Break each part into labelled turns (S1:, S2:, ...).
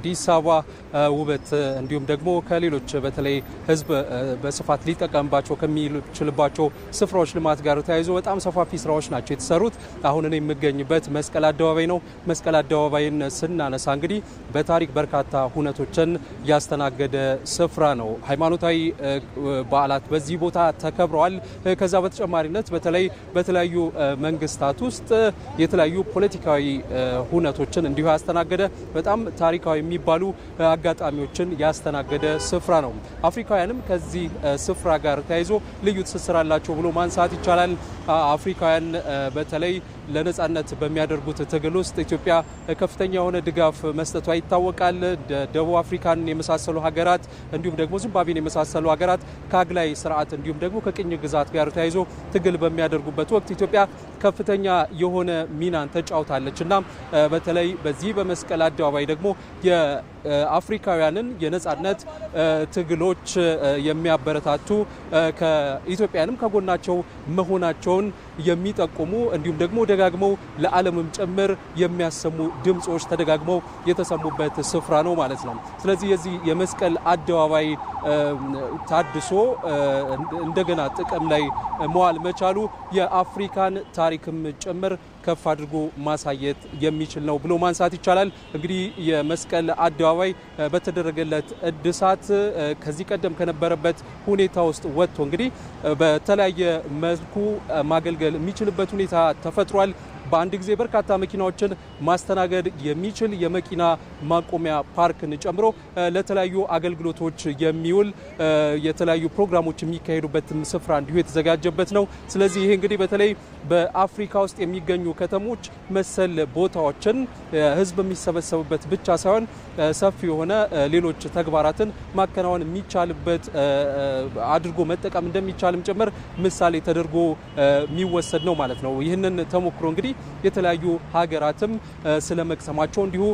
S1: ከአዲስ አበባ ውበት እንዲሁም ደግሞ ከሌሎች በተለይ ህዝብ በስፋት ሊጠቀምባቸው ከሚችልባቸው ስፍራዎች ልማት ጋር ተያይዞ በጣም ሰፋፊ ስራዎች ናቸው የተሰሩት። አሁን እኔ የምገኝበት መስቀል አደባባይ ነው። መስቀል አደባባይን ስናነሳ እንግዲህ በታሪክ በርካታ ሁነቶችን ያስተናገደ ስፍራ ነው። ሃይማኖታዊ በዓላት በዚህ ቦታ ተከብረዋል። ከዛ በተጨማሪነት በተለይ በተለያዩ መንግስታት ውስጥ የተለያዩ ፖለቲካዊ ሁነቶችን እንዲሁ ያስተናገደ በጣም ታሪካዊ የሚባሉ አጋጣሚዎችን ያስተናገደ ስፍራ ነው። አፍሪካውያንም ከዚህ ስፍራ ጋር ተያይዞ ልዩ ትስስር አላቸው ብሎ ማንሳት ይቻላል። አፍሪካውያን በተለይ ለነጻነት በሚያደርጉት ትግል ውስጥ ኢትዮጵያ ከፍተኛ የሆነ ድጋፍ መስጠቷ ይታወቃል። ደቡብ አፍሪካን የመሳሰሉ ሀገራት እንዲሁም ደግሞ ዚምባብዌን የመሳሰሉ ሀገራት ከአግላይ ስርዓት እንዲሁም ደግሞ ከቅኝ ግዛት ጋር ተያይዞ ትግል በሚያደርጉበት ወቅት ኢትዮጵያ ከፍተኛ የሆነ ሚናን ተጫውታለች እና በተለይ በዚህ በመስቀል አደባባይ ደግሞ የአፍሪካውያንን የነጻነት ትግሎች የሚያበረታቱ ከኢትዮጵያንም ከጎናቸው መሆናቸውን የሚጠቁሙ እንዲሁም ደግሞ ደጋግመው ለዓለምም ጭምር የሚያሰሙ ድምጾች ተደጋግመው የተሰሙበት ስፍራ ነው ማለት ነው። ስለዚህ የዚህ የመስቀል አደባባይ ታድሶ እንደገና ጥቅም ላይ መዋል መቻሉ የአፍሪካን ታሪክም ጭምር ከፍ አድርጎ ማሳየት የሚችል ነው ብሎ ማንሳት ይቻላል። እንግዲህ የመስቀል አደባባይ በተደረገለት እድሳት ከዚህ ቀደም ከነበረበት ሁኔታ ውስጥ ወጥቶ እንግዲህ በተለያየ መልኩ ማገልገል የሚችልበት ሁኔታ ተፈጥሯል። በአንድ ጊዜ በርካታ መኪናዎችን ማስተናገድ የሚችል የመኪና ማቆሚያ ፓርክን ጨምሮ ለተለያዩ አገልግሎቶች የሚውል የተለያዩ ፕሮግራሞች የሚካሄዱበት ስፍራ እንዲሁ የተዘጋጀበት ነው። ስለዚህ ይሄ እንግዲህ በተለይ በአፍሪካ ውስጥ የሚገኙ ከተሞች መሰል ቦታዎችን ህዝብ የሚሰበሰቡበት ብቻ ሳይሆን ሰፊ የሆነ ሌሎች ተግባራትን ማከናወን የሚቻልበት አድርጎ መጠቀም እንደሚቻልም ጭምር ምሳሌ ተደርጎ የሚወሰድ ነው ማለት ነው። ይህንን ተሞክሮ እንግዲህ የተለያዩ ሀገራትም ስለመቅሰማቸው እንዲሁ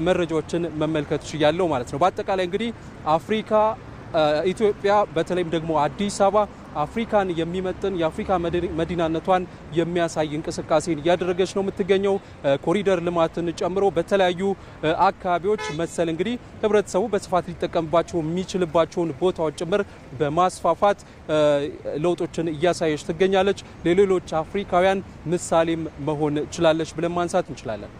S1: መረጃዎችን መመልከት ይችላል ማለት ነው። በአጠቃላይ እንግዲህ አፍሪካ ኢትዮጵያ በተለይም ደግሞ አዲስ አበባ አፍሪካን የሚመጥን የአፍሪካ መዲናነቷን የሚያሳይ እንቅስቃሴን እያደረገች ነው የምትገኘው። ኮሪደር ልማትን ጨምሮ በተለያዩ አካባቢዎች መሰል እንግዲህ ህብረተሰቡ በስፋት ሊጠቀምባቸው የሚችልባቸውን ቦታዎች ጭምር በማስፋፋት ለውጦችን እያሳየች ትገኛለች። ለሌሎች አፍሪካውያን ምሳሌም መሆን ችላለች ብለን ማንሳት እንችላለን።